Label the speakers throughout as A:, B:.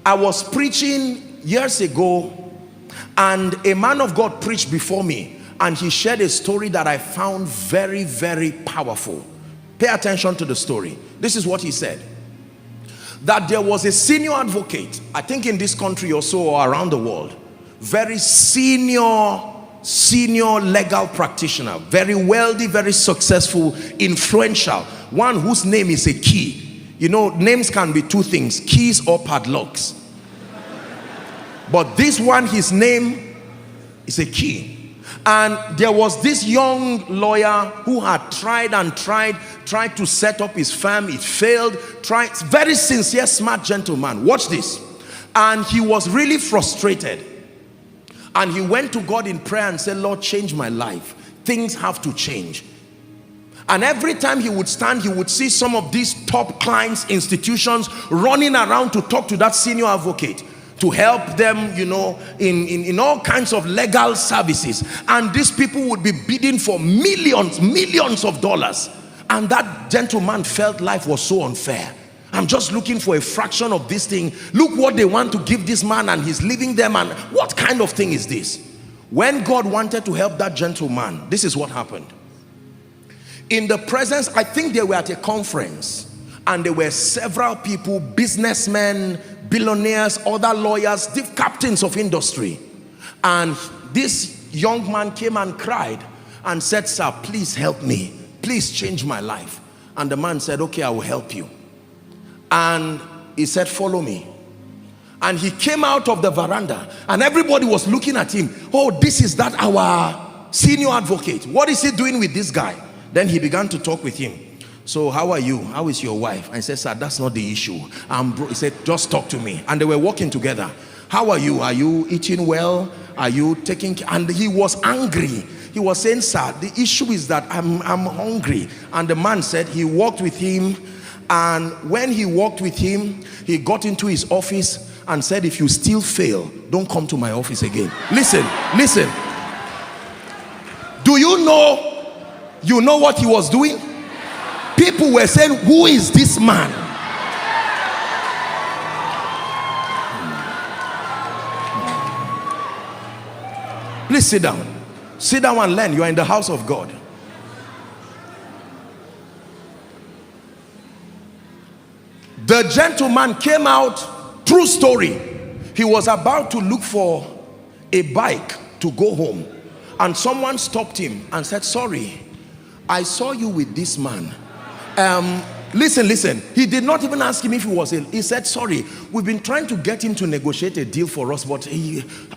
A: I was preaching years ago, and a man of God preached before me, and he shared a story that I found very, very powerful. Pay attention to the story. This is what he said. That there was a senior advocate, I think in this country or so, or around the world, very senior legal practitioner, very wealthy, very successful, influential, one whose name is a key. You know, names can be two things, keys or padlocks. But this one, his name is a key. And there was this young lawyer who had tried to set up his firm. It failed. Very sincere, smart gentleman. Watch this. And he was really frustrated. And he went to God in prayer and said, Lord, change my life. Things have to change. And every time he would stand, he would see some of these top clients, institutions running around to talk to that senior advocate, to help them, you know, in all kinds of legal services. And these people would be bidding for millions of dollars. And that gentleman felt life was so unfair. I'm just looking for a fraction of this thing. Look what they want to give this man, and he's leaving them. And what kind of thing is this? When God wanted to help that gentleman, this is what happened. In the presence, I think they were at a conference, and there were several people, businessmen, billionaires, other lawyers, the captains of industry. And this young man came and cried and said, sir, please help me. Please change my life. And the man said, okay, I will help you. And he said, follow me. And he came out of the veranda, and everybody was looking at him. Oh, this is that our senior advocate. What is he doing with this guy? Then he began to talk with him. So how are you? How is your wife? I said, sir, that's not the issue. He said, just talk to me. And they were walking together. How are you? Are you eating well? Are you taking care? And he was angry. He was saying, sir, the issue is that I'm hungry. And the man said he walked with him. And when he walked with him, he got into his office and said, if you still fail, don't come to my office again. Listen. Do you know what he was doing? People were saying, who is this man? Please sit down. Sit down and learn. You are in the house of God. The gentleman came out, true story. He was about to look for a bike to go home, and someone stopped him and said, sorry, I saw you with this man. Listen. He did not even ask him if he was ill. He said, sorry, we've been trying to get him to negotiate a deal for us, but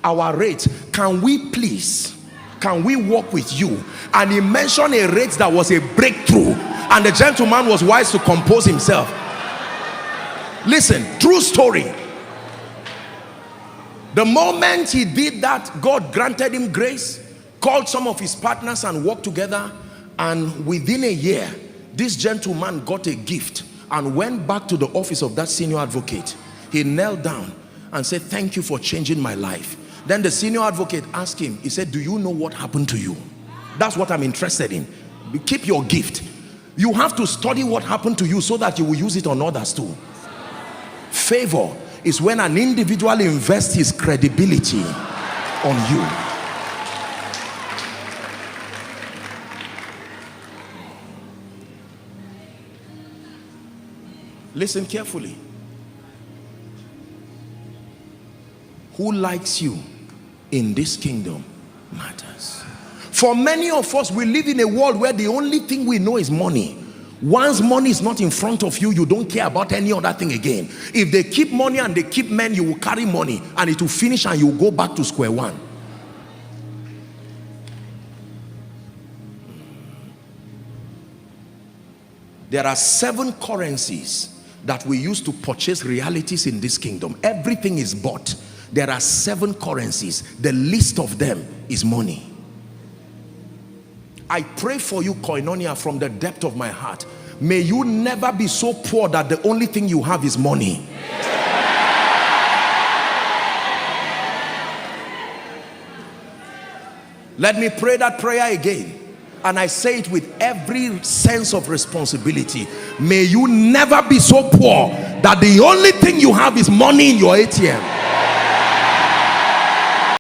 A: our rate, can we work with you? And he mentioned a rate that was a breakthrough, and the gentleman was wise to compose himself. Listen, true story. The moment he did that, God granted him grace, called some of his partners and worked together, and within a year, this gentleman got a gift and went back to the office of that senior advocate. He knelt down and said, thank you for changing my life. Then the senior advocate asked him, he said, do you know what happened to you? That's what I'm interested in. Keep your gift. You have to study what happened to you so that you will use it on others too. Favor is when an individual invests his credibility on you. Listen carefully. Who likes you in this kingdom matters. For many of us, we live in a world where the only thing we know is money. Once money is not in front of you, you don't care about any other thing again. If they keep money and they keep men, you will carry money and it will finish and you will go back to square one. There are 7 currencies that we use to purchase realities in this kingdom. Everything is bought. There are 7 currencies. The least of them is money. I pray for you, Koinonia, from the depth of my heart. May you never be so poor that the only thing you have is money. Let me pray that prayer again. and I say it with every sense of responsibility, may you never be so poor that the only thing you have is money in your ATM.